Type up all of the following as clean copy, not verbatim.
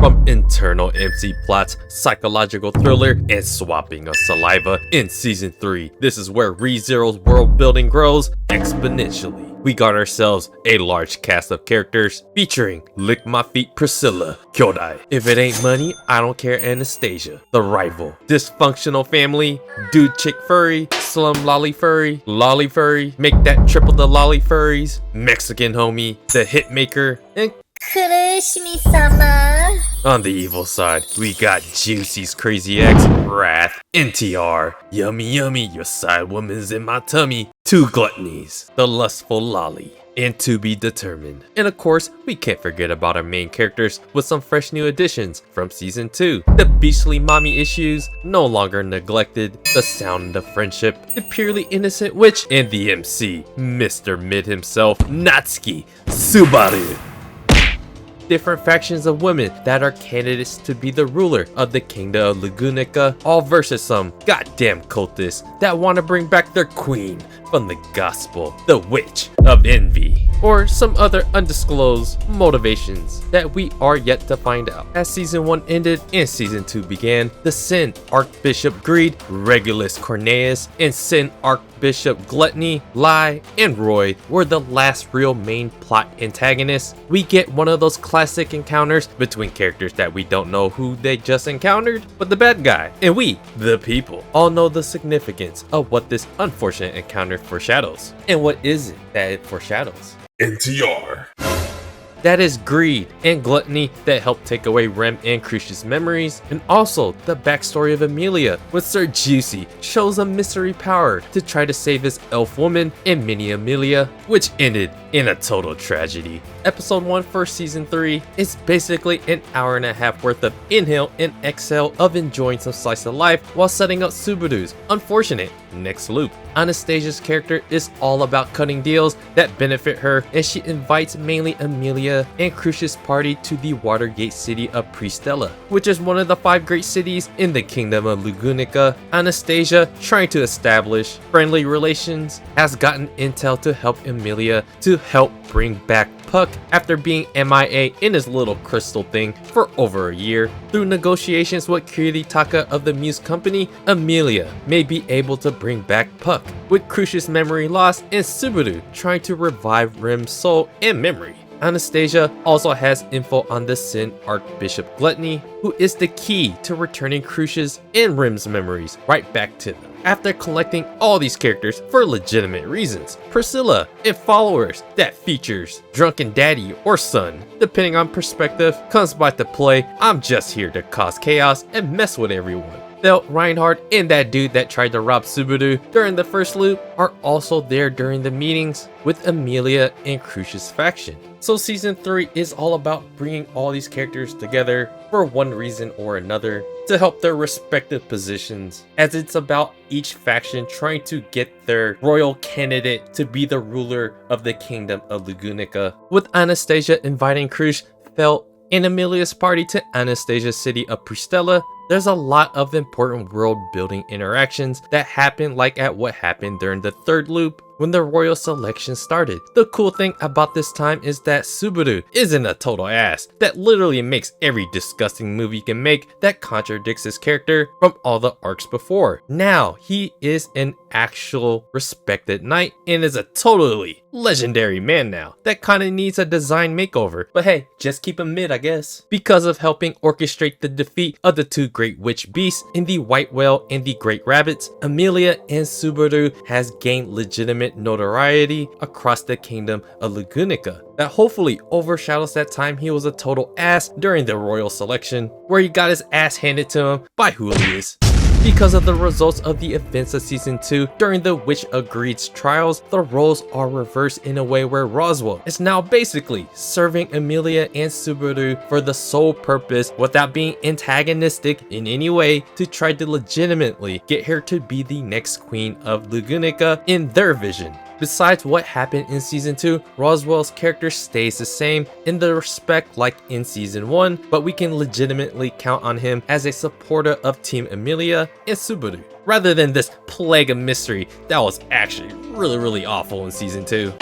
From internal MC plots, psychological thriller, and swapping of saliva in Season 3, this is where ReZero's world building grows exponentially. We got ourselves a large cast of characters featuring Lick My Feet Priscilla, Kyodai, If It Ain't Money, I Don't Care Anastasia, The Rival, Dysfunctional Family, Dude Chick Furry, Slum Lolly Furry, Make That Triple the Lolly Furries, Mexican Homie, The Hitmaker, and on the evil side, we got Juicy's Crazy Ex, Wrath, NTR, Yummy Yummy, Your Side Woman's in My Tummy, Two Gluttonies, The Lustful Lolly, and To Be Determined. And of course, we can't forget about our main characters with some fresh new additions from Season 2. The beastly mommy issues, No Longer Neglected, The Sound of Friendship, The Purely Innocent Witch, and the MC, Mr. Mid himself, Natsuki Subaru. Different factions of women that are candidates to be the ruler of the kingdom of Lugunica, all versus some goddamn cultists that want to bring back their queen from the gospel, the Witch of Envy, or some other undisclosed motivations that we are yet to find out. As Season 1 ended and Season 2 began, the Sin Archbishop Greed, Regulus Corneas, and Sin Archbishop Gluttony, Lie, and Roy were the last real main plot antagonists. We get one of those classic encounters between characters that we don't know who they just encountered, but the bad guy, and we, the people, all know the significance of what this unfortunate encounter foreshadows. And what is it that it foreshadows? NTR. That is greed and gluttony that help take away Rem and Crucius' memories, and also the backstory of Amelia, when Sir Juicy shows a mystery power to try to save his elf woman and mini Amelia, which ended in a total tragedy. Episode 1 for Season 3 is basically an hour and a half worth of inhale and exhale of enjoying some slice of life while setting up Subaru's unfortunate next loop. Anastasia's character is all about cutting deals that benefit her, and she invites mainly Amelia and Crucius' party to the Watergate city of Pristella, which is one of the 5 great cities in the kingdom of Lugunica. Anastasia, trying to establish friendly relations, has gotten intel to help Amelia to help bring back Puck after being MIA in his little crystal thing for over a year. Through negotiations with Kiritaka of the Muse Company, Amelia may be able to bring back Puck, with Crucius' memory lost and Subaru trying to revive Rem's soul and memory. Anastasia also has info on the Sin Archbishop Gluttony, who is the key to returning Crucius and Rem's memories right back to them. After collecting all these characters for legitimate reasons, Priscilla and followers that features drunken daddy or son, depending on perspective, comes by to play I'm just here to cause chaos and mess with everyone. Reinhardt and that dude that tried to rob Subaru during the first loop are also there during the meetings with Amelia and Crucius' faction. So Season 3 is all about bringing all these characters together for one reason or another to help their respective positions, as it's about each faction trying to get their royal candidate to be the ruler of the kingdom of Lugunica, with Anastasia inviting Crucius felt in Amelia's party to Anastasia's city of Pristella. There's a lot of important world building interactions that happen, like at what happened during the 3rd loop when the royal selection started. The cool thing about this time is that Subaru isn't a total ass that literally makes every disgusting move he can make that contradicts his character from all the arcs before. Now he is an actual respected knight and is a totally legendary man now that kinda needs a design makeover, but hey, just keep him mid, I guess. Because of helping orchestrate the defeat of the 2 great witch beasts in the White Whale and the Great Rabbits, Amelia and Subaru has gained legitimate notoriety across the kingdom of Lugunica that hopefully overshadows that time he was a total ass during the royal selection, where he got his ass handed to him by Julius. Because of the results of the events of Season 2 during the Witch of Greed's trials, the roles are reversed in a way where Roswell is now basically serving Amelia and Subaru for the sole purpose, without being antagonistic in any way, to try to legitimately get her to be the next queen of Lugunica in their vision. Besides what happened in Season 2, Roswell's character stays the same in the respect like in Season 1, but we can legitimately count on him as a supporter of Team Amelia and Subaru, rather than this plague of mystery that was actually really awful in Season 2.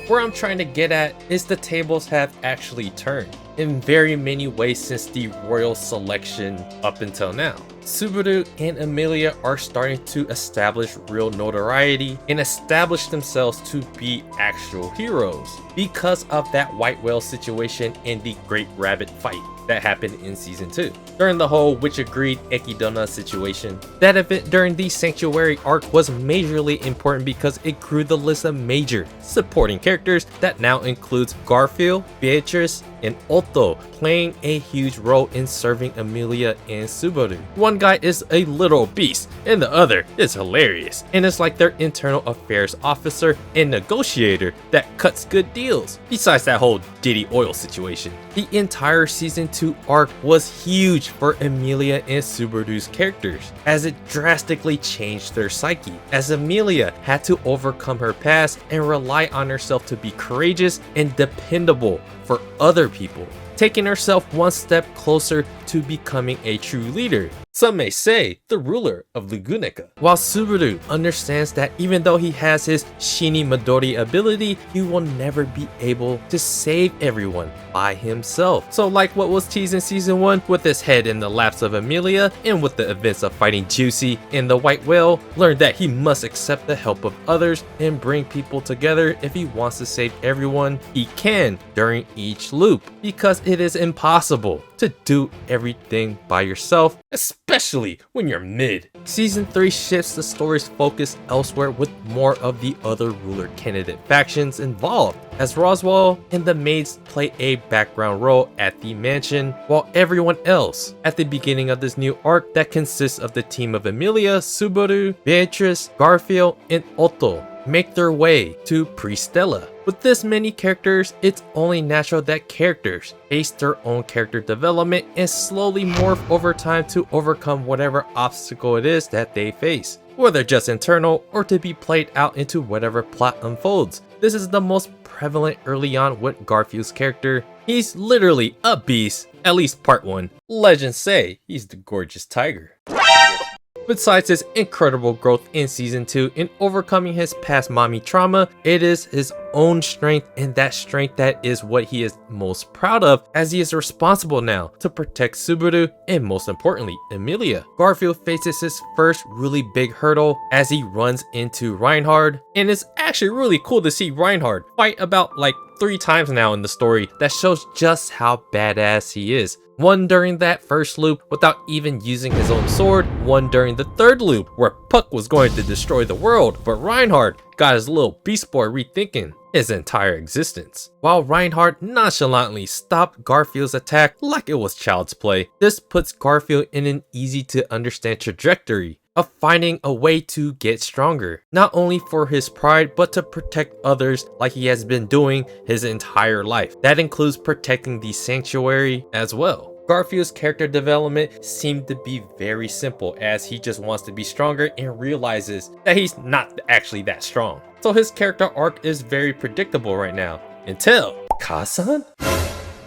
Where I'm trying to get at is the tables have actually turned. in very many ways since the royal selection up until now. Subaru and Emilia are starting to establish real notoriety and establish themselves to be actual heroes because of that white whale situation and the Great Rabbit fight that happened in season 2. During the whole Which Agreed Ekidona situation, that event during the Sanctuary arc was majorly important because it grew the list of major supporting characters that now includes Garfield, Beatrice, and Otto playing a huge role in serving Emilia and Subaru. One guy is a literal beast and the other is hilarious, and it's like their internal affairs officer and negotiator that cuts good deals. Besides that whole Diddy oil situation, the entire season 2 arc was huge for Emilia and Subaru's characters as it drastically changed their psyche, as Emilia had to overcome her past and rely on herself to be courageous and dependable for other people, taking herself one step closer to becoming a true leader. Some may say the ruler of Lagunica. While Subaru understands that even though he has his Shini Midori ability, he will never be able to save everyone by himself. So like what was teased in season 1 with his head in the laps of Emilia, and with the events of fighting Juicy and the white whale, learned that he must accept the help of others and bring people together if he wants to save everyone he can during each loop, because it is impossible to do everything by yourself, especially when you're mid. Season 3 shifts the story's focus elsewhere with more of the other ruler candidate factions involved, as Roswell and the maids play a background role at the mansion, while everyone else at the beginning of this new arc that consists of the team of Emilia, Subaru, Beatrice, Garfield, and Otto make their way to Pristella. With this many characters, it's only natural that characters face their own character development and slowly morph over time to overcome whatever obstacle it is that they face, whether just internal or to be played out into whatever plot unfolds. This is the most prevalent early on with Garfield's character. He's literally a beast, at least part 1. Legends say he's the gorgeous tiger. Besides his incredible growth in season 2 in overcoming his past mommy trauma, it is his own strength, and that strength that is what he is most proud of, as he is responsible now to protect Subaru and most importantly Emilia. Garfield faces his first really big hurdle as he runs into Reinhard, and it's actually really cool to see Reinhard fight about like 3 times now in the story. That shows just how badass he is. One during that first loop without even using his own sword, one during the third loop where Puck was going to destroy the world, but Reinhard got his little beast boy rethinking his entire existence. While Reinhard nonchalantly stopped Garfield's attack like it was child's play, this puts Garfield in an easy to understand trajectory of finding a way to get stronger, not only for his pride but to protect others like he has been doing his entire life. That includes protecting the sanctuary as well. Garfield's character development seemed to be very simple, as he just wants to be stronger and realizes that he's not actually that strong. So his character arc is very predictable right now, until Kazan?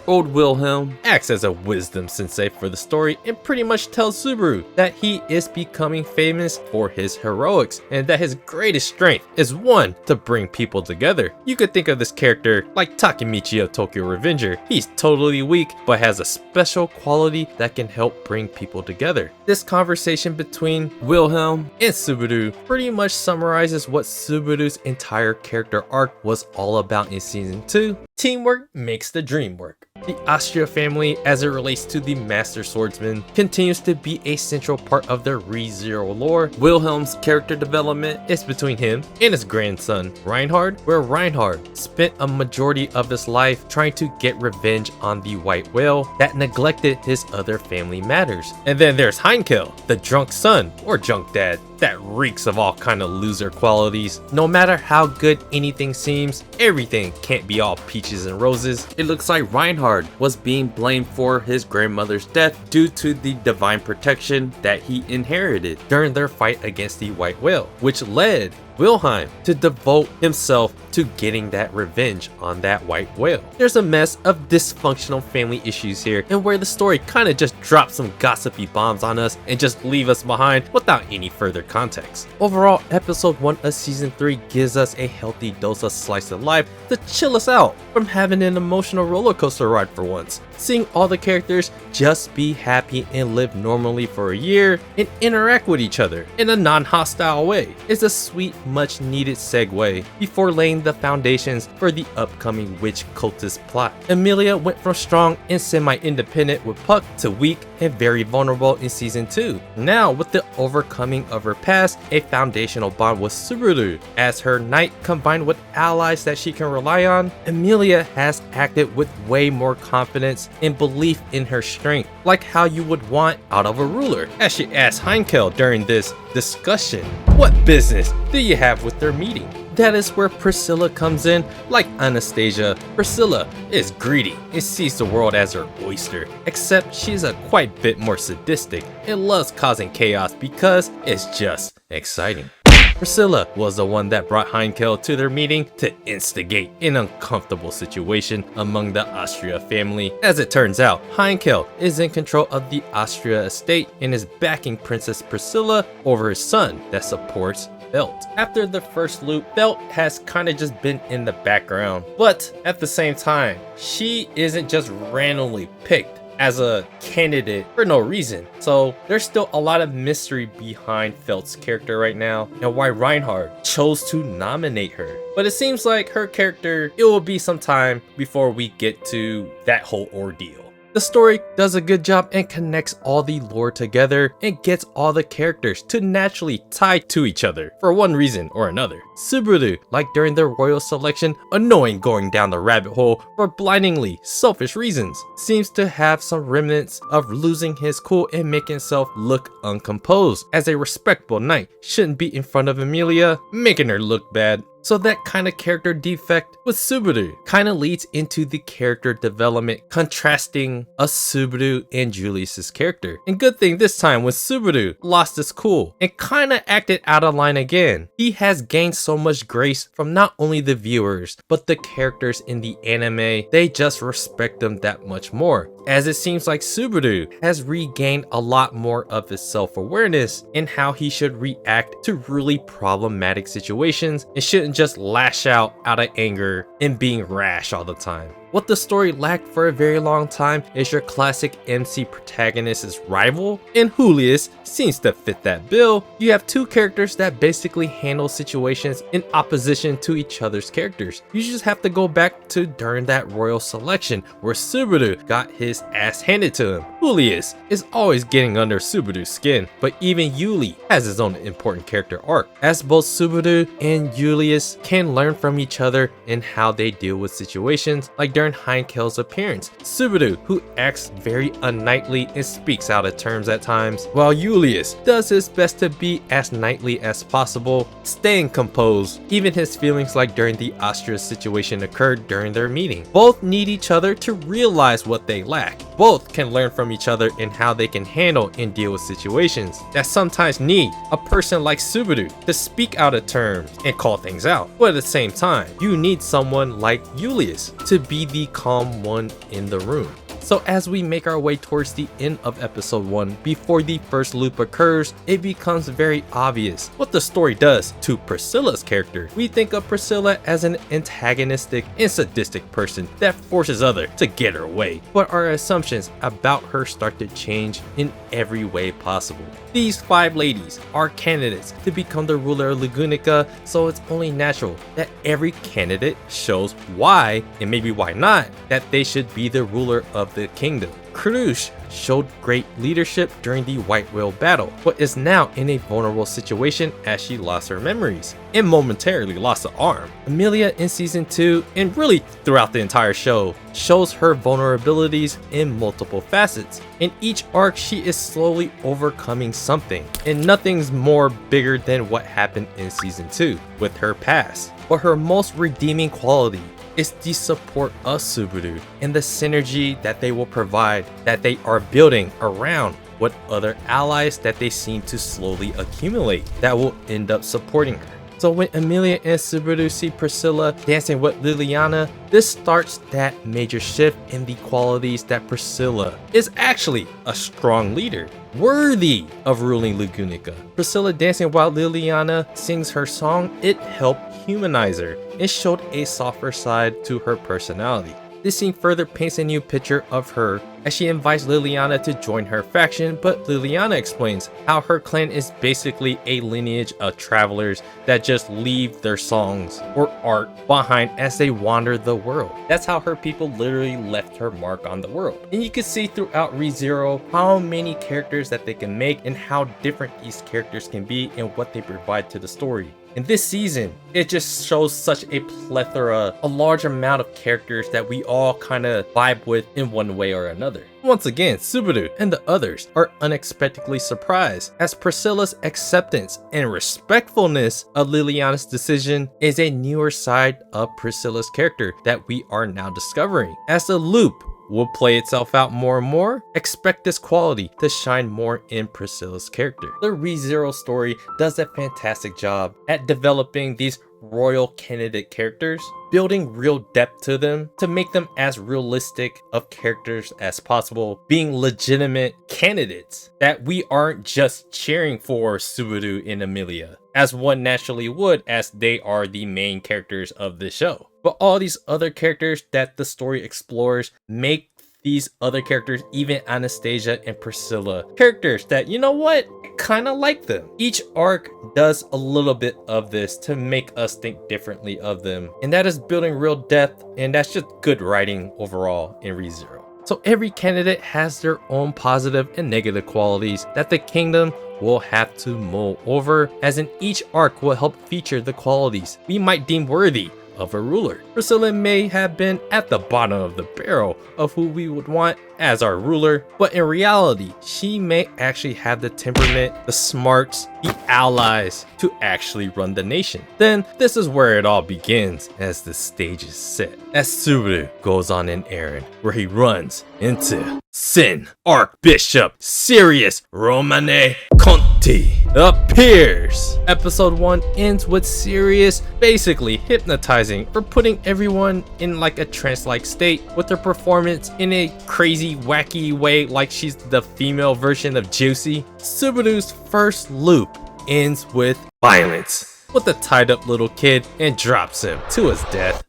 Old Wilhelm acts as a wisdom sensei for the story and pretty much tells Subaru that he is becoming famous for his heroics and that his greatest strength is one, to bring people together. You could think of this character like Takemichi of Tokyo Revenger. He's totally weak but has a special quality that can help bring people together. This conversation between Wilhelm and Subaru pretty much summarizes what Subaru's entire character arc was all about in season 2. Teamwork makes the dream work. The Austria family, as it relates to the Master Swordsman, continues to be a central part of their ReZero lore. Wilhelm's character development is between him and his grandson, Reinhard, where Reinhard spent a majority of his life trying to get revenge on the white whale that neglected his other family matters. And then there's Heinkel, the drunk son or junk dad that reeks of all kind of loser qualities. No matter how good anything seems, everything can't be all peaches and roses. It looks like Reinhard was being blamed for his grandmother's death due to the divine protection that he inherited during their fight against the white whale, which led Wilhelm to devote himself to getting that revenge on that white whale. There's a mess of dysfunctional family issues here, and where the story kind of just drops some gossipy bombs on us and just leave us behind without any further context. Overall, episode 1 of season 3 gives us a healthy dose of slice of life to chill us out from having an emotional roller coaster ride for once. Seeing all the characters just be happy and live normally for a year and interact with each other in a non-hostile way is a sweet, much needed segue before laying the foundations for the upcoming witch cultist plot. Emilia went from strong and semi-independent with Puck to weak and very vulnerable in season 2. Now, with the overcoming of her past, a foundational bond with Subaru as her knight combined with allies that she can rely on, Emilia has acted with way more confidence and belief in her strength, like how you would want out of a ruler. As she asked Heinkel during this discussion, what business do you have with their meeting? That is where Priscilla comes in. Like Anastasia, Priscilla is greedy and sees the world as her oyster, except she's a quite bit more sadistic and loves causing chaos because it's just exciting. Priscilla was the one that brought Heinkel to their meeting to instigate an uncomfortable situation among the Austria family. As it turns out, Heinkel is in control of the Austria estate and is backing Princess Priscilla over his son that supports Felt. After the first loop, Felt has kind of just been in the background, but at the same time, she isn't just randomly picked as a candidate for no reason. So there's still a lot of mystery behind Felt's character right now and why Reinhard chose to nominate her. But it seems like her character, it will be some time before we get to that whole ordeal. The story does a good job and connects all the lore together and gets all the characters to naturally tie to each other for one reason or another. Subaru, like during their royal selection, annoying going down the rabbit hole for blindingly selfish reasons, seems to have some remnants of losing his cool and making himself look uncomposed, as a respectable knight shouldn't be in front of Emilia, making her look bad. So that kind of character defect with Subaru kind of leads into the character development, contrasting a Subaru and Julius's character. And good thing this time when Subaru lost his cool and kind of acted out of line again, he has gained so much grace from not only the viewers, but the characters in the anime. They just respect them that much more, as it seems like Subaru has regained a lot more of his self-awareness in how he should react to really problematic situations and shouldn't just lash out of anger and being rash all the time. What the story lacked for a very long time is your classic MC protagonist's rival, and Julius seems to fit that bill. You have two characters that basically handle situations in opposition to each other's characters. You just have to go back to during that royal selection where Subaru got his ass handed to him. Julius is always getting under Subaru's skin, but even Yuli has his own important character arc, as both Subaru and Julius can learn from each other in how they deal with situations, like during Heinkel's appearance. Subaru, who acts very unknightly and speaks out of terms at times, while Julius does his best to be as knightly as possible, staying composed. Even his feelings like during the Austria situation occurred during their meeting. Both need each other to realize what they lack. Both can learn from each other in how they can handle and deal with situations that sometimes need a person like Subaru to speak out of terms and call things out. But at the same time, you need someone like Julius to be the calm one in the room. So as we make our way towards the end of episode 1, before the first loop occurs, it becomes very obvious what the story does to Priscilla's character. We think of Priscilla as an antagonistic and sadistic person that forces others to get her way, but our assumptions about her start to change in every way possible. These 5 ladies are candidates to become the ruler of Lagunica, so it's only natural that every candidate shows why, and maybe why not, that they should be the ruler of the kingdom. Krush showed great leadership during the White Whale battle, but is now in a vulnerable situation as she lost her memories and momentarily lost an arm. Emilia in season 2, and really throughout the entire show, shows her vulnerabilities in multiple facets. In each arc, she is slowly overcoming something, and nothing's more bigger than what happened in season 2 with her past. But her most redeeming quality is the support of Subaru and the synergy that they will provide, that they are building around what other allies that they seem to slowly accumulate that will end up supporting her. So when Emilia and Subaru see Priscilla dancing with Liliana, this starts that major shift in the qualities that Priscilla is actually a strong leader, worthy of ruling Lugunica. Priscilla dancing while Liliana sings her song, it helped humanize her. It showed a softer side to her personality. This scene further paints a new picture of her as she invites Liliana to join her faction, but Liliana explains how her clan is basically a lineage of travelers that just leave their songs or art behind as they wander the world. That's how her people literally left her mark on the world. And you can see throughout ReZero how many characters that they can make and how different these characters can be and what they provide to the story. In this season, it just shows such a plethora, a large amount of characters that we all kind of vibe with in one way or another. Once again, Subaru and the others are unexpectedly surprised as Priscilla's acceptance and respectfulness of Liliana's decision is a newer side of Priscilla's character that we are now discovering. As the loop will play itself out more and more, expect this quality to shine more in Priscilla's character. The ReZero story does a fantastic job at developing these royal candidate characters, building real depth to them to make them as realistic of characters as possible, being legitimate candidates that we aren't just cheering for Subaru and Emilia, as one naturally would, as they are the main characters of the show. But all these other characters that the story explores make these other characters, even Anastasia and Priscilla, characters that, you know what, kind of like them. Each arc does a little bit of this to make us think differently of them, and that is building real depth, and that's just good writing overall in ReZero. So every candidate has their own positive and negative qualities that the kingdom will have to mull over, as in each arc will help feature the qualities we might deem worthy of a ruler. Priscilla may have been at the bottom of the barrel of who we would want as our ruler, but in reality, she may actually have the temperament, the smarts, the allies to actually run the nation. Then this is where it all begins as the stage is set. As Subaru goes on an errand where he runs into Sin Archbishop Sirius Romane Conti appears. Episode 1 ends with Sirius basically hypnotizing or putting everyone in like a trance-like state with her performance in a crazy wacky way, like she's the female version of Juicy. Subaru's first loop ends with violence with a tied up little kid and drops him to his death.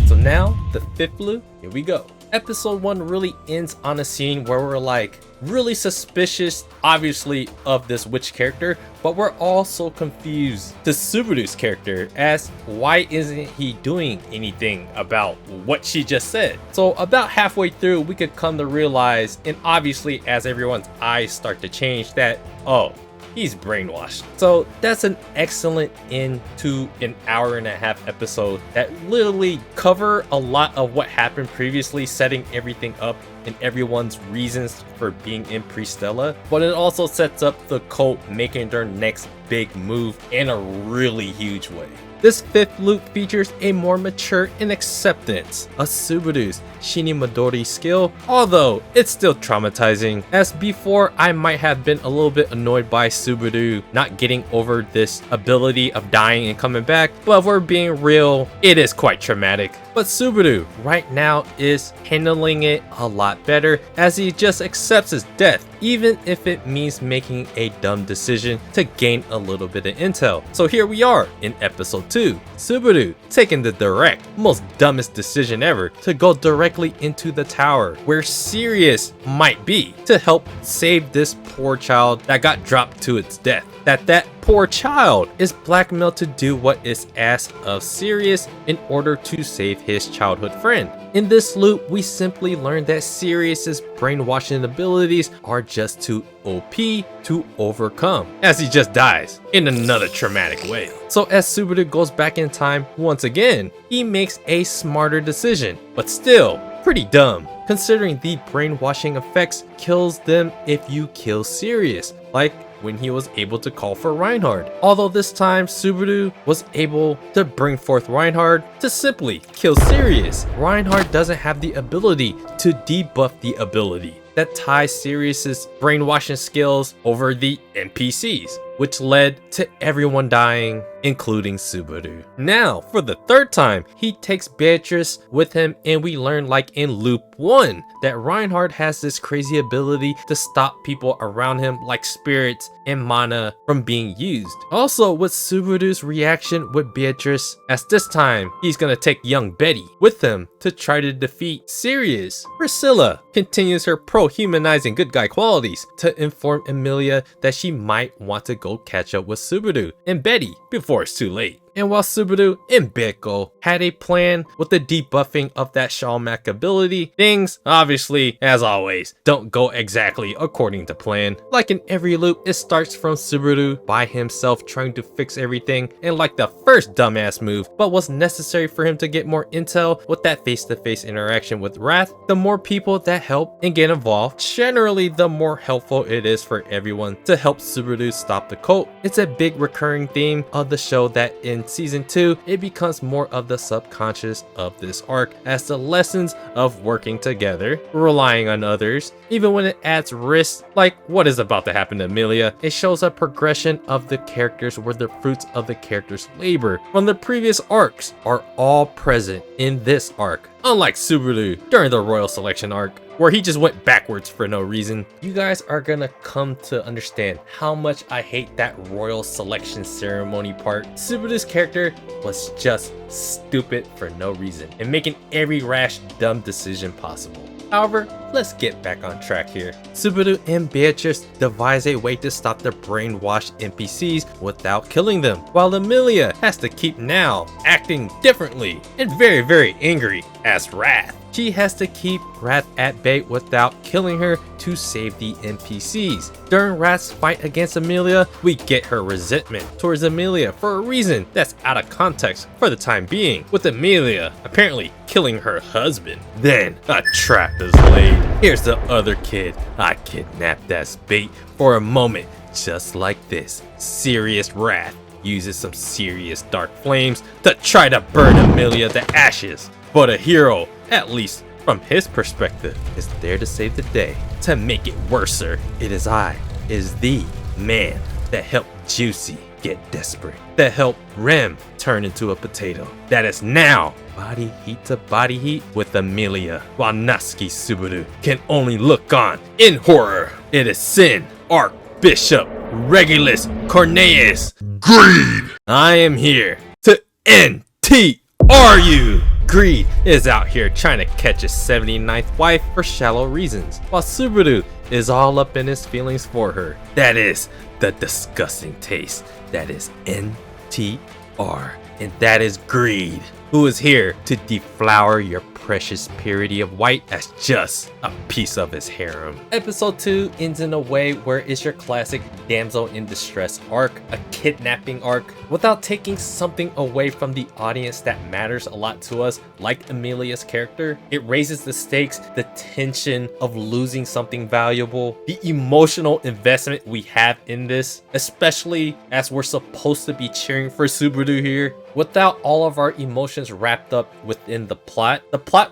So now the fifth loop, here we go. Episode 1 really ends on a scene where we're like really suspicious, obviously, of this witch character, but we're also confused to Subaru's character as why isn't he doing anything about what she just said. So about halfway through, we could come to realize, and obviously as everyone's eyes start to change, that he's brainwashed. So that's an excellent end to an hour-and-a-half episode that literally cover a lot of what happened previously, setting everything up and everyone's reasons for being in Pristella, but it also sets up the cult making their next big move in a really huge way. This fifth loop features a more mature and acceptance of Subaru's Shinimodori skill, although it's still traumatizing, as before I might have been a little bit annoyed by Subaru not getting over this ability of dying and coming back, but if we're being real, it is quite traumatic. But Subaru right now is handling it a lot better, as he just accepts his death, even if it means making a dumb decision to gain a little bit of intel. So here we are in episode 2, Subaru taking the direct, most dumbest decision ever to go directly into the tower where Sirius might be to help save this poor child that got dropped to its death. That poor child is blackmailed to do what is asked of Sirius in order to save his childhood friend. In this loop, we simply learn that Sirius's brainwashing abilities are just too OP to overcome, as he just dies in another traumatic way. So as Subaru goes back in time once again, he makes a smarter decision, but still pretty dumb, considering the brainwashing effects kills them if you kill Sirius, like when he was able to call for Reinhard. Although this time Subaru was able to bring forth Reinhard to simply kill Sirius. Reinhard doesn't have the ability to debuff the ability that ties Sirius's brainwashing skills over the NPCs. which led to everyone dying, including Subaru. Now, for the third time, he takes Beatrice with him, and we learn, like in loop 1, that Reinhardt has this crazy ability to stop people around him, like spirits and mana, from being used. Also, with Subaru's reaction with Beatrice, as this time he's gonna take young Betty with him to try to defeat Sirius. Priscilla continues her pro-humanizing good guy qualities to inform Emilia that she might want to go catch up with Subaru and Betty before it's too late. And while Subaru and Beko had a plan with the debuffing of that Shalmak ability, things, obviously, as always, don't go exactly according to plan. Like in every loop, it starts from Subaru by himself trying to fix everything, and like the first dumbass move, but was necessary for him to get more intel with that face-to-face interaction with Wrath. The more people that help and get involved, generally the more helpful it is for everyone to help Subaru stop the cult. It's a big recurring theme of the show that in season 2, it becomes more of the subconscious of this arc as the lessons of working together, relying on others, even when it adds risk, like what is about to happen to Emilia. It shows a progression of the characters where the fruits of the characters' labor from the previous arcs are all present in this arc. Unlike Subaru during the Royal Selection arc, where he just went backwards for no reason. You guys are gonna come to understand how much I hate that Royal Selection ceremony part. Subaru's character was just stupid for no reason and making every rash, dumb decision possible. However, let's get back on track here. Subaru and Beatrice devise a way to stop the brainwashed NPCs without killing them, while Emilia has to keep now acting differently and very angry as Wrath. She has to keep Wrath at bay without killing her to save the NPCs. During Wrath's fight against Emilia, we get her resentment towards Emilia for a reason that's out of context for the time being, with Emilia apparently killing her husband. Then a trap is laid. Here's the other kid I kidnapped as bait for a moment, just like this. Serious Wrath uses some serious dark flames to try to burn Emilia to ashes. But a hero, at least from his perspective, is there to save the day. To make it worser, it is the man that helped Juicy get desperate, that helped Rem turn into a potato, that is now body heat to body heat with Emilia, while Natsuki Subaru can only look on in horror. It is Sin, Archbishop, Regulus, Cornelius, Greed. I am here to NTR you. Greed is out here trying to catch his 79th wife for shallow reasons, while Subaru is all up in his feelings for her. That is the disgusting taste. That is NTR. And that is Greed, who is here to deflower your precious purity of white as just a piece of his harem. Episode 2 ends in a way where it's your classic damsel in distress arc, a kidnapping arc, without taking something away from the audience that matters a lot to us, like Emilia's character. It raises the stakes, the tension of losing something valuable, the emotional investment we have in this, especially as we're supposed to be cheering for Subaru here. Without all of our emotions wrapped up within the plot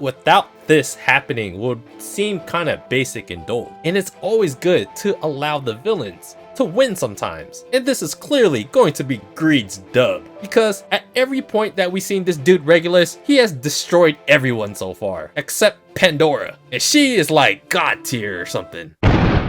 without this happening would seem kind of basic and dull. And it's always good to allow the villains to win sometimes. And this is clearly going to be Greed's dub, because at every point that we've seen this dude Regulus, he has destroyed everyone so far, except Pandora. And she is like God tier or something.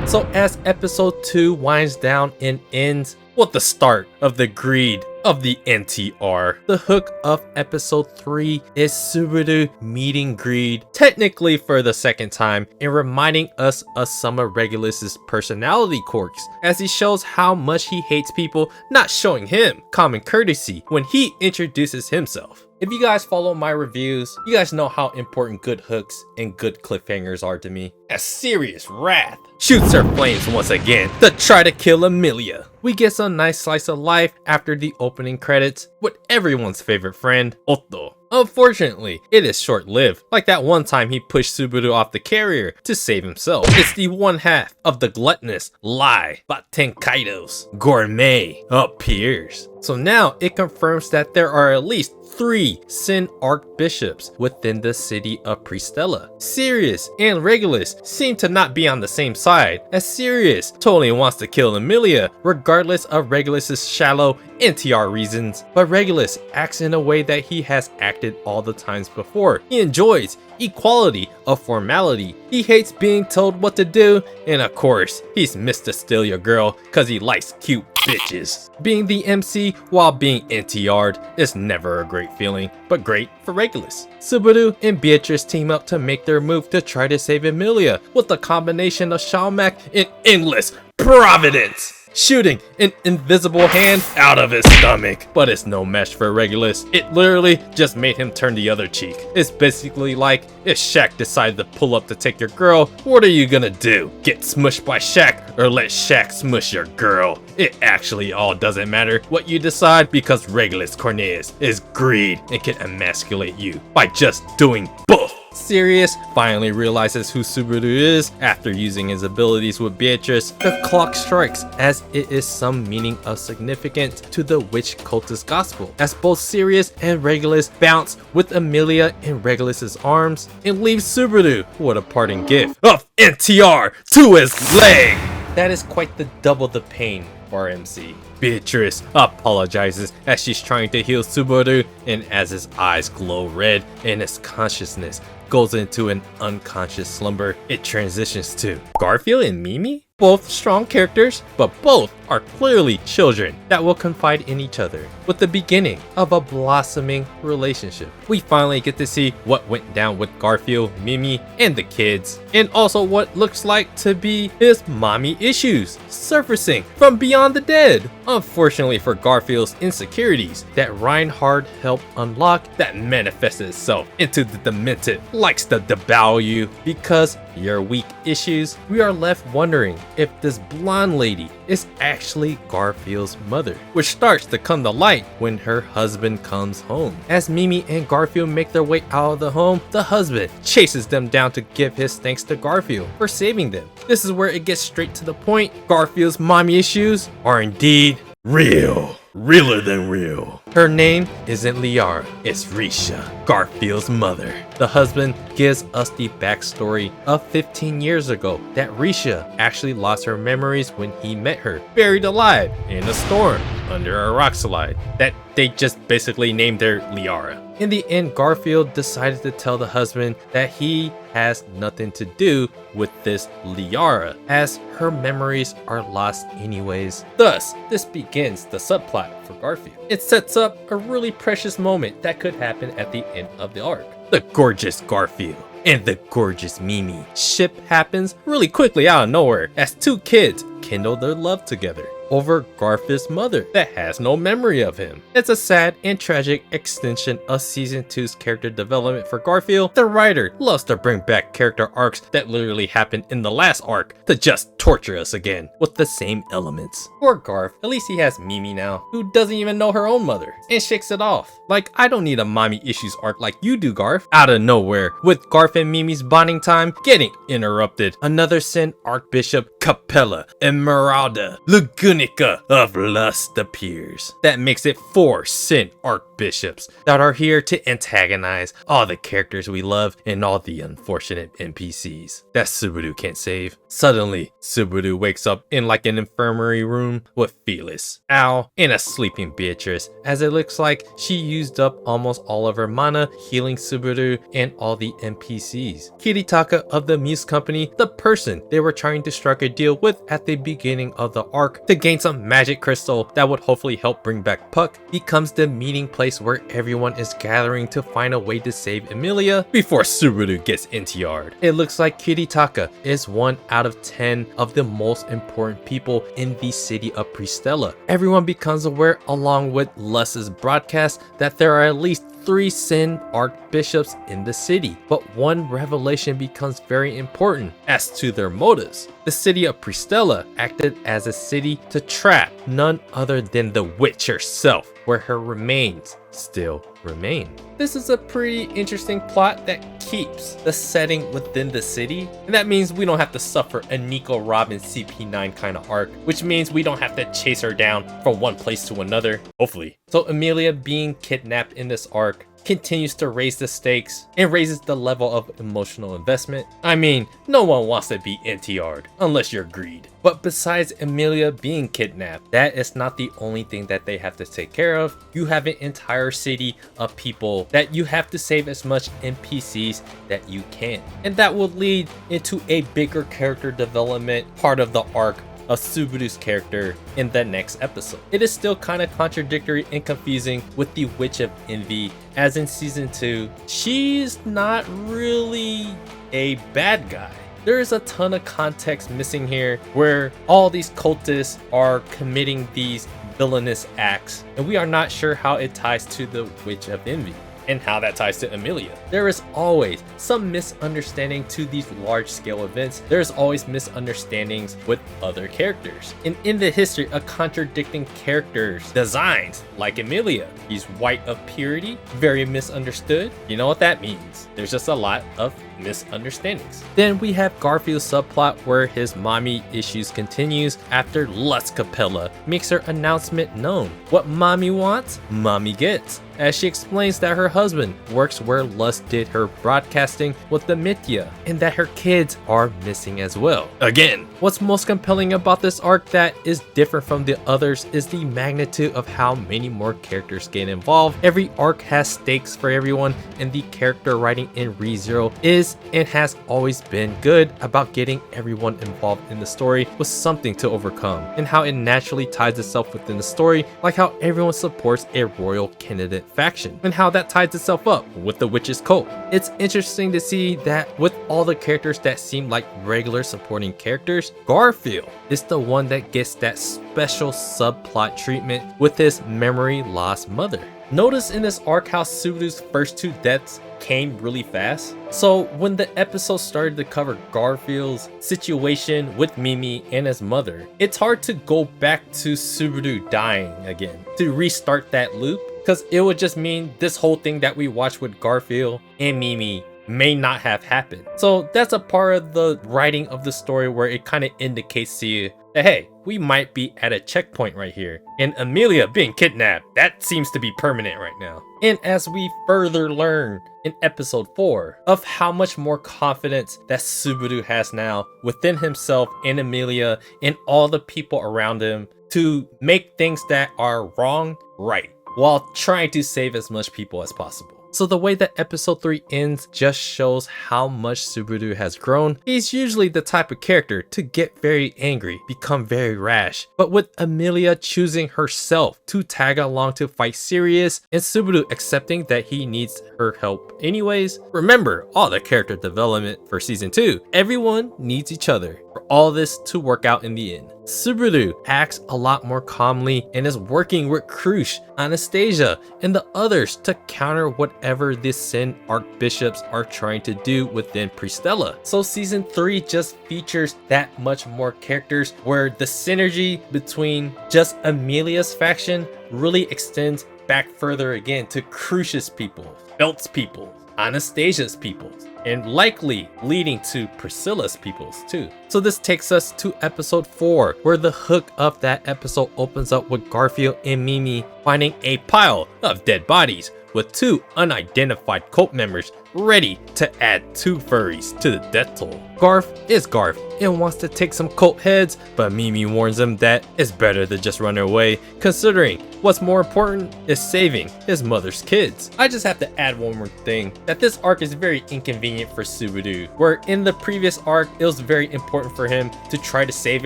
So as episode 2 winds down and ends with the start of the Greed of the NTR, the hook of episode 3 is Subaru meeting Greed, technically for the second time, and reminding us of some of Regulus's personality quirks, as he shows how much he hates people not showing him common courtesy when he introduces himself. If you guys follow my reviews, you guys know how important good hooks and good cliffhangers are to me. As Serious Wrath shoots her flames once again to try to kill Emilia. We get some nice slice of life after the opening credits with everyone's favorite friend, Otto, Unfortunately, it is short-lived, like that one time he pushed Subaru off the carrier to save himself. It's the one half of the gluttonous lie Batenkaido's gourmet appears. So now it confirms that there are at least 3 Sin Archbishops within the city of Pristella. Sirius and Regulus seem to not be on the same side, as Sirius totally wants to kill Emilia regardless of Regulus's shallow NTR reasons, but Regulus acts in a way that he has acted all the times before. He enjoys equality of formality. He hates being told what to do, and of course, he's Mr. Steal Your Girl cause he likes cute bitches. Being the MC while being NTR'd is never a great feeling, but great for Regulus. Subaru and Beatrice team up to make their move to try to save Emilia with a combination of Shalmac and endless providence, shooting an invisible hand out of his stomach. But it's no match for Regulus. It literally just made him turn the other cheek. It's basically like, if Shaq decided to pull up to take your girl, what are you gonna do? Get smushed by Shaq or let Shaq smush your girl? It actually all doesn't matter what you decide, because Regulus Cornelius is greed and can emasculate you by just doing both. Sirius finally realizes who Subaru is after using his abilities with Beatrice. The clock strikes as it is some meaning of significance to the witch cultist gospel, as both Sirius and Regulus bounce with Emilia in Regulus's arms and leave Subaru with a parting gift of NTR to his leg. That is quite the double the pain for MC. Beatrice apologizes as she's trying to heal Subaru, and as his eyes glow red and his consciousness goes into an unconscious slumber, it transitions to Garfield and Mimi. Both strong characters, but both are clearly children that will confide in each other, with the beginning of a blossoming relationship. We finally get to see what went down with Garfield, Mimi, and the kids, and also what looks like to be his mommy issues surfacing from beyond the dead. Unfortunately for Garfield's insecurities that Reinhard helped unlock, that manifested itself into the demented likes to devour you because your weak issues, we are left wondering if this blonde lady is actually Garfield's mother, which starts to come to light when her husband comes home. As Mimi and Garfield make their way out of the home, the husband chases them down to give his thanks to Garfield for saving them. This is where it gets straight to the point. Garfield's mommy issues are indeed real. Realer than real. Her name isn't Liara, it's Risha, Garfield's mother. The husband gives us the backstory of 15 years ago that Risha actually lost her memories when he met her, buried alive in a storm under a rock slide, that they just basically named her Liara. In the end, Garfield decided to tell the husband that he has nothing to do with this Liara, as her memories are lost anyways. Thus, this begins the subplot for Garfield. It sets up a really precious moment that could happen at the end of the arc. The gorgeous Garfield and the gorgeous Mimi ship happens really quickly out of nowhere as 2 kids kindle their love together over Garfield's mother that has no memory of him. It's a sad and tragic extension of season 2's character development for Garfield. The writer loves to bring back character arcs that literally happened in the last arc to just torture us again with the same elements. Poor Garf, at least he has Mimi now, who doesn't even know her own mother and shakes it off. Like, I don't need a mommy issues arc like you do, Garf. Out of nowhere, with Garf and Mimi's bonding time getting interrupted, another Sin Archbishop, Capella Emeralda Lagunica of Lust appears. That makes it 4 Sin Archbishops that are here to antagonize all the characters we love and all the unfortunate NPCs that Subaru can't save. Suddenly, Subaru wakes up in like an infirmary room with Felis, Al, and a sleeping Beatrice, as it looks like she used up almost all of her mana healing Subaru and all the NPCs. Kiritaka of the Muse Company, the person they were trying to strike a deal with at the beginning of the arc to gain some magic crystal that would hopefully help bring back Puck, becomes the meeting place where everyone is gathering to find a way to save Emilia before Subaru gets NTR'd. It looks like Kiritaka is 1 out of 10 of the most important people in the city of Pristella. Everyone becomes aware, along with Lust's broadcast, that there are at least 3 Sin Archbishops in the city, but one revelation becomes very important. As to their motives, the city of Pristella acted as a city to trap none other than the witch herself, where her remains still remain. This is a pretty interesting plot that keeps the setting within the city, and that means we don't have to suffer a Nico Robin CP9 kind of arc, which means we don't have to chase her down from one place to another, hopefully. So Emilia being kidnapped in this arc continues to raise the stakes and raises the level of emotional investment. I mean, no one wants to be NTR'd unless you're Greed. But besides Emilia being kidnapped, that is not the only thing that they have to take care of. You have an entire city of people that you have to save as much NPCs that you can. And that will lead into a bigger character development part of the arc of Subaru's character in the next episode. It is still kind of contradictory and confusing with the Witch of Envy, as in season 2, she's not really a bad guy. There is a ton of context missing here where all these cultists are committing these villainous acts, and we are not sure how it ties to the Witch of Envy and how that ties to Emilia. There is always some misunderstanding to these large-scale events. There's always misunderstandings with other characters. And in the history of contradicting characters' designs, like Emilia, he's white of purity, very misunderstood. You know what that means. There's just a lot of misunderstandings. Then we have Garfield's subplot where his mommy issues continues after Lust Capella makes her announcement known. What mommy wants, mommy gets, as she explains that her husband works where Lust did her broadcasting with the Mithya, and that her kids are missing as well. Again, what's most compelling about this arc that is different from the others is the magnitude of how many more characters get involved. Every arc has stakes for everyone, and the character writing in ReZero is and has always been good about getting everyone involved in the story with something to overcome, and how it naturally ties itself within the story, like how everyone supports a royal candidate faction, and how that ties itself up with the witch's cult. It's interesting to see that with all the characters that seem like regular supporting characters, Garfield is the one that gets that special subplot treatment with his memory lost mother. Notice in this arc how Subaru's first 2 deaths came really fast. So when the episode started to cover Garfield's situation with Mimi and his mother, it's hard to go back to Subaru dying again to restart that loop, because it would just mean this whole thing that we watched with Garfield and Mimi may not have happened. So that's a part of the writing of the story where it kind of indicates to you that, hey, we might be at a checkpoint right here. And Emilia being kidnapped, that seems to be permanent right now. And as we further learn in episode 4 of how much more confidence that Subaru has now within himself and Emilia and all the people around him to make things that are wrong right, while trying to save as much people as possible. So the way that episode 3 ends just shows how much Subaru has grown. He's usually the type of character to get very angry, become very rash. But with Emilia choosing herself to tag along to fight Sirius, and Subaru accepting that he needs her help anyways, remember all the character development for season 2. Everyone needs each other for all this to work out in the end. Subaru acts a lot more calmly and is working with Krush, Anastasia, and the others to counter whatever the Sin Archbishops are trying to do within Pristella. So season 3 just features that much more characters where the synergy between just Emilia's faction really extends back further again to Krush's people, Belt's people, Anastasia's people, and likely leading to Priscilla's peoples too. So this takes us to episode 4, where the hook of that episode opens up with Garfield and Mimi finding a pile of dead bodies with 2 unidentified cult members ready to add 2 furries to the death toll. Garf is Garf and wants to take some cult heads, but Mimi warns him that it's better to just run away, considering what's more important is saving his mother's kids. I just have to add one more thing, that this arc is very inconvenient for Subaru, where in the previous arc it was very important for him to try to save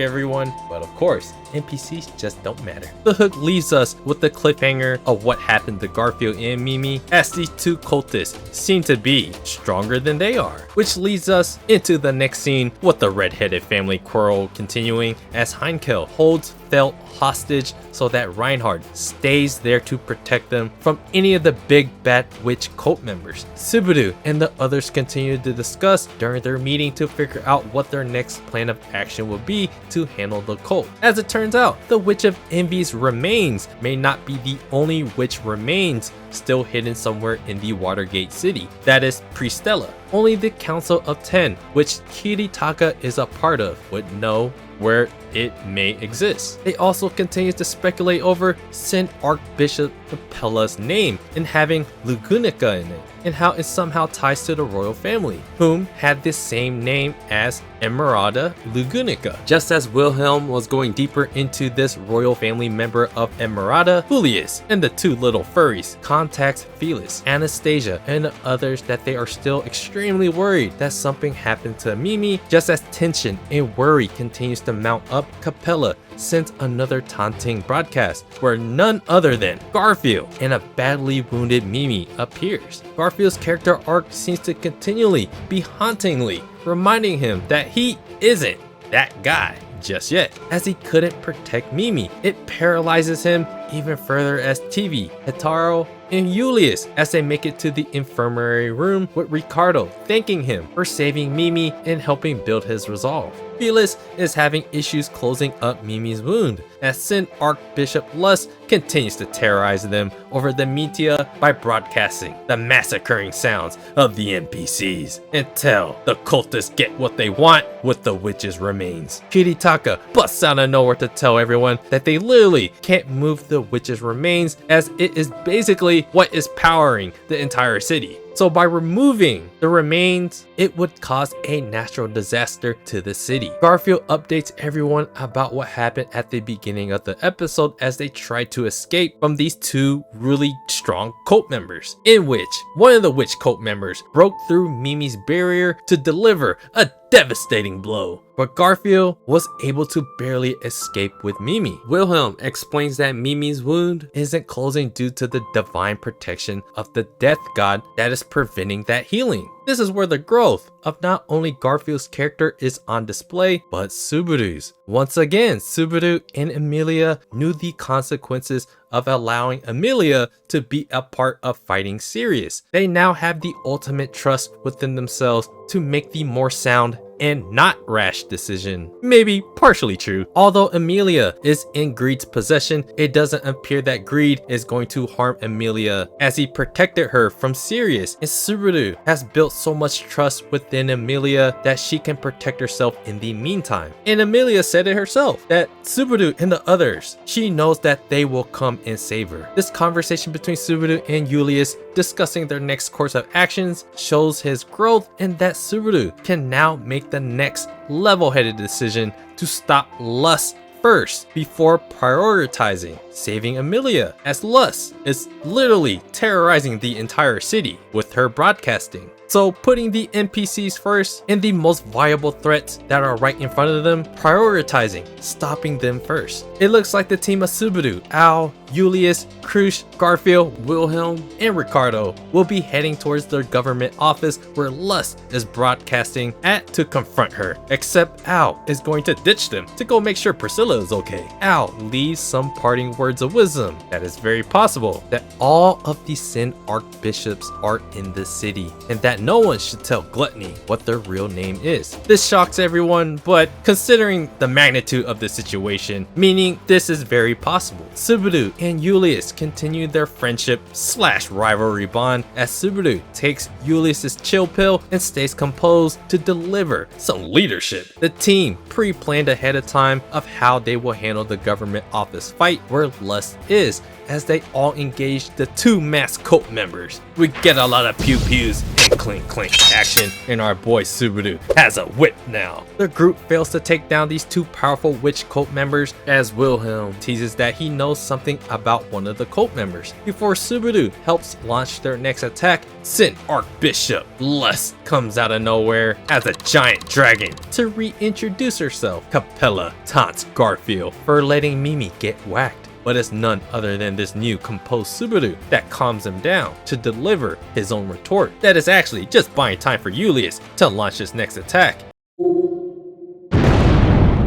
everyone, but of course NPCs just don't matter. The hook leaves us with the cliffhanger of what happened to Garfield and Mimi, as these 2 cultists seem to be stronger than they are, which leads us into the next scene with the red-headed family quarrel continuing as Heinkel holds Felt hostage so that Reinhard stays there to protect them from any of the big bad witch cult members. Subaru and the others continue continue to discuss during their meeting to figure out what their next plan of action will be to handle the cult. As it turns out, the Witch of Envy's remains may not be the only witch remains still hidden somewhere in the Watergate city. That is Pristella. Only the Council of 10, which Kiritaka is a part of, would know where it may exist. They also continue to speculate over Saint Archbishop Capella's name and having Lugunica in it, and how it somehow ties to the royal family, whom had the same name as Emerada Lugunica. Just as Wilhelm was going deeper into this royal family member of Emerada, Julius and the two little furries contacts Felix, Anastasia, and the others that they are still extremely worried that something happened to Mimi. Just as tension and worry continues to mount up, Capella sends another taunting broadcast where none other than Garfield and a badly wounded Mimi appears. Garfield's character arc seems to continually be hauntingly reminding him that he isn't that guy just yet, as he couldn't protect Mimi. It paralyzes him even further as TV, Hitaro, and Julius as they make it to the infirmary room with Ricardo thanking him for saving Mimi and helping build his resolve. Felix is having issues closing up Mimi's wound as Saint Archbishop Lust continues to terrorize them over the media by broadcasting the massacring sounds of the NPCs until the cultists get what they want with the witch's remains. Kiritaka busts out of nowhere to tell everyone that they literally can't move the witch's remains as it is basically what is powering the entire city. So by removing the remains, it would cause a natural disaster to the city. Garfield updates everyone about what happened at the beginning of the episode as they try to escape from these two really strong cult members, in which one of the witch cult members broke through Mimi's barrier to deliver a devastating blow, but Garfield was able to barely escape with Mimi. Wilhelm explains that Mimi's wound isn't closing due to the divine protection of the death god that is preventing that healing. This is where the growth of not only Garfield's character is on display, but Subaru's. Once again, Subaru and Emilia knew the consequences of allowing Emilia to be a part of fighting Sirius. They now have the ultimate trust within themselves to make the more sound and not rash decision. Maybe partially true. Although Emilia is in Greed's possession, it doesn't appear that Greed is going to harm Emilia as he protected her from Sirius, and Subaru has built so much trust within Emilia that she can protect herself in the meantime. And Emilia said it herself that Subaru and the others, she knows that they will come and save her. This conversation between Subaru and Julius discussing their next course of actions shows his growth and that Subaru can now make the next level-headed decision to stop Lust first before prioritizing saving Emilia, as Lust is literally terrorizing the entire city with her broadcasting. So putting the NPCs first and the most viable threats that are right in front of them, prioritizing stopping them first. It looks like the team of Subaru, Al, Julius, Krush, Garfield, Wilhelm, and Ricardo will be heading towards their government office where Lust is broadcasting at to confront her. Except Al is going to ditch them to go make sure Priscilla is okay. Al leaves some parting words of wisdom that it's very possible that all of the Sin Archbishops are in the city and that no one should tell Gluttony what their real name is. This shocks everyone, but considering the magnitude of the situation, meaning this is very possible. Subaru and Julius continue their friendship / rivalry bond as Subaru takes Julius's chill pill and stays composed to deliver some leadership. The team pre-planned ahead of time of how they will handle the government office fight where Lust is, as they all engage the two masked cult members. We get a lot of pew pews and clink clink action, and our boy Subaru has a whip now. The group fails to take down these two powerful witch cult members as Wilhelm teases that he knows something about one of the cult members. Before Subaru helps launch their next attack, Sin Archbishop Lust comes out of nowhere as a giant dragon to reintroduce herself. Capella taunts Garfield for letting Mimi get whacked, but it's none other than this new composed Subaru that calms him down to deliver his own retort that is actually just buying time for Julius to launch his next attack.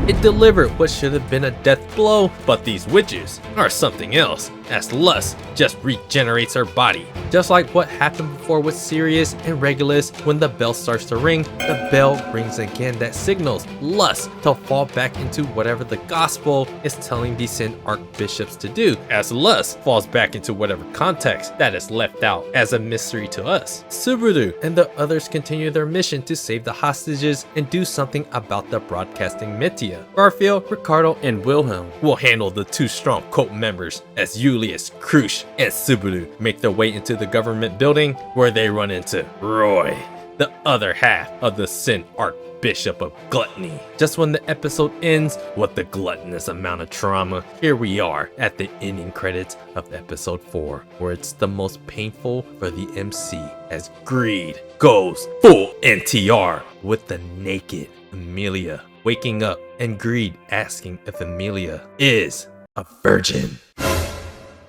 It deliver what should have been a death blow, but these witches are something else, as lust just regenerates her body. Just like what happened before with Sirius and Regulus, when the bell starts to ring, the bell rings again that signals lust to fall back into whatever the gospel is telling these Sin archbishops to do, as lust falls back into whatever context that is left out as a mystery to us. Subaru and the others continue their mission to save the hostages and do something about the broadcasting media. Garfield, Ricardo, and Wilhelm will handle the two strong cult members as Julius, Krush, and Subaru make their way into the government building, where they run into Roy, the other half of the Sin Archbishop of Gluttony. Just when the episode ends with the gluttonous amount of trauma, here we are at the ending credits of episode 4, where it's the most painful for the MC as Greed goes full NTR with the naked Amelia waking up and Greed asking if Amelia is a virgin.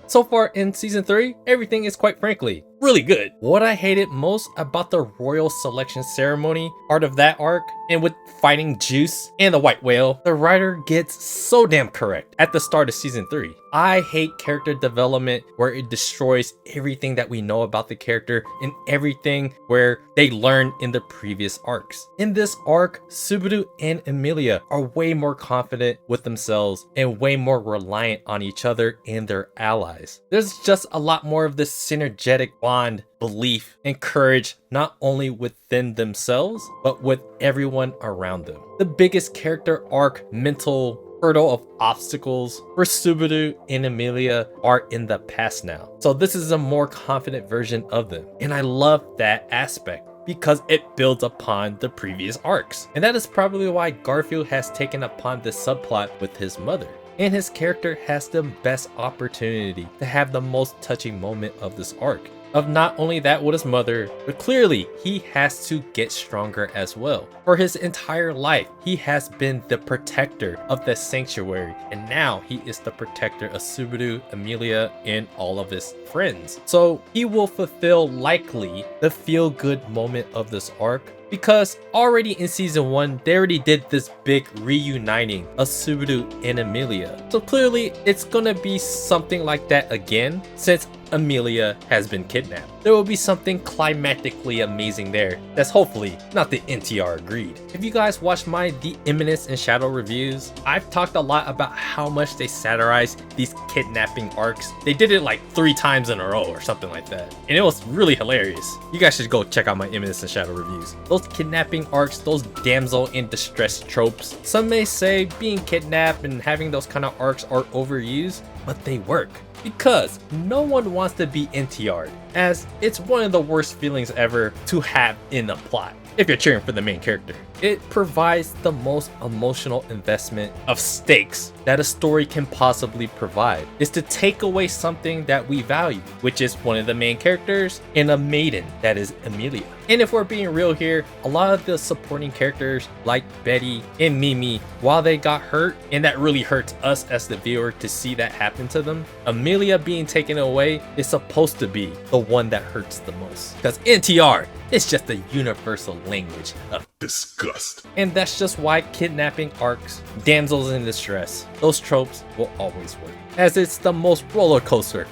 So far in season 3, everything is quite frankly really good. What I hated most about the royal selection ceremony part of that arc, and with fighting Juice and the white whale, the writer gets so damn correct at the start of season 3. I hate character development where it destroys everything that we know about the character and everything where they learned in the previous arcs. In this arc, Subaru and Amelia are way more confident with themselves and way more reliant on each other and their allies. There's just a lot more of this synergetic bond, belief, and courage, not only within themselves, but with everyone around them. The biggest character arc mental hurdle of obstacles for Subaru and Amelia are in the past now. So this is a more confident version of them. And I love that aspect because it builds upon the previous arcs. And that is probably why Garfield has taken upon this subplot with his mother. And his character has the best opportunity to have the most touching moment of this arc. Of not only that with his mother, but clearly he has to get stronger as well. For his entire life, he has been the protector of the sanctuary, and now he is the protector of Subaru, Amelia, and all of his friends. So he will fulfill likely the feel-good moment of this arc, because already in season 1, they already did this big reuniting of Subaru and Amelia. So clearly it's gonna be something like that again, since Amelia has been kidnapped. There will be something climactically amazing there that's hopefully not the NTR agreed. If you guys watched my The Imminence and Shadow reviews, I've talked a lot about how much they satirize these kidnapping arcs. They did it like 3 times in a row or something like that, and it was really hilarious. You guys should go check out my Imminence and Shadow reviews. Those kidnapping arcs, those damsel in distress tropes, some may say being kidnapped and having those kind of arcs are overused, but they work. Because no one wants to be NTR'd, as it's one of the worst feelings ever to have in a plot. If you're cheering for the main character, it provides the most emotional investment of stakes that a story can possibly provide. Is to take away something that we value, which is one of the main characters and a maiden, that is Amelia. And if we're being real here, a lot of the supporting characters like Betty and Mimi, while they got hurt, and that really hurts us as the viewer to see that happen to them, Amelia being taken away is supposed to be the one that hurts the most. Because NTR is just a universal language of disgust. And that's just why kidnapping arcs, damsels in distress, those tropes will always work. As it's the most roller coaster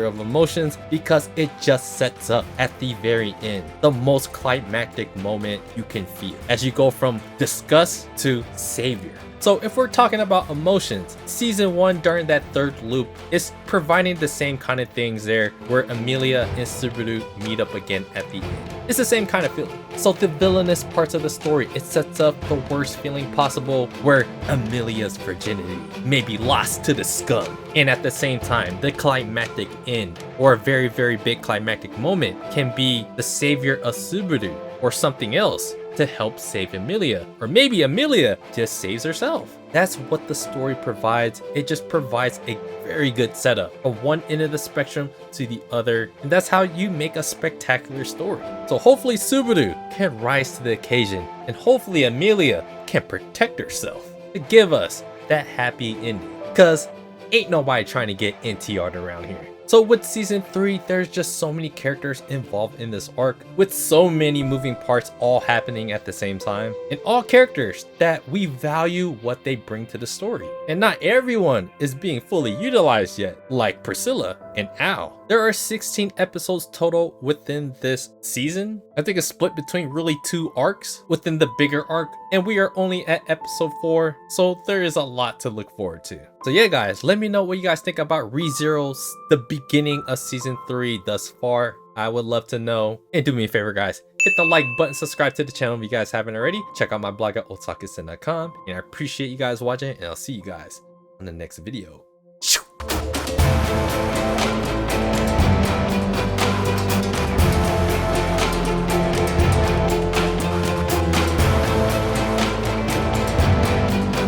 of emotions, because it just sets up at the very end the most climactic moment you can feel as you go from disgust to savior. So if we're talking about emotions, season 1 during that 3rd loop is providing the same kind of things there, where Amelia and Subaru meet up again at the end. It's the same kind of feeling. So the villainous parts of the story, it sets up the worst feeling possible, where Amelia's virginity may be lost to the scum. And at the same time, the climactic end, or a very, very big climactic moment, can be the savior of Subaru or something else to help save Amelia, or maybe Amelia just saves herself. That's what the story provides. It just provides a very good setup from one end of the spectrum to the other, and that's how you make a spectacular story. So hopefully Subaru can rise to the occasion, and hopefully Amelia can protect herself to give us that happy ending, because ain't nobody trying to get NTR'd around here. So with season 3, there's just so many characters involved in this arc, with so many moving parts all happening at the same time, and all characters that we value what they bring to the story. And not everyone is being fully utilized yet, like Priscilla and Al. There are 16 episodes total within this season. I think it's split between really 2 arcs within the bigger arc, and we are only at episode 4, so there is a lot to look forward to. So yeah guys, let me know what you guys think about ReZero's the beginning of season 3 thus far. I would love to know. And do me a favor guys, hit the like button, subscribe to the channel if you guys haven't already. Check out my blog at otakusen.com, and I appreciate you guys watching, and I'll see you guys on the next video.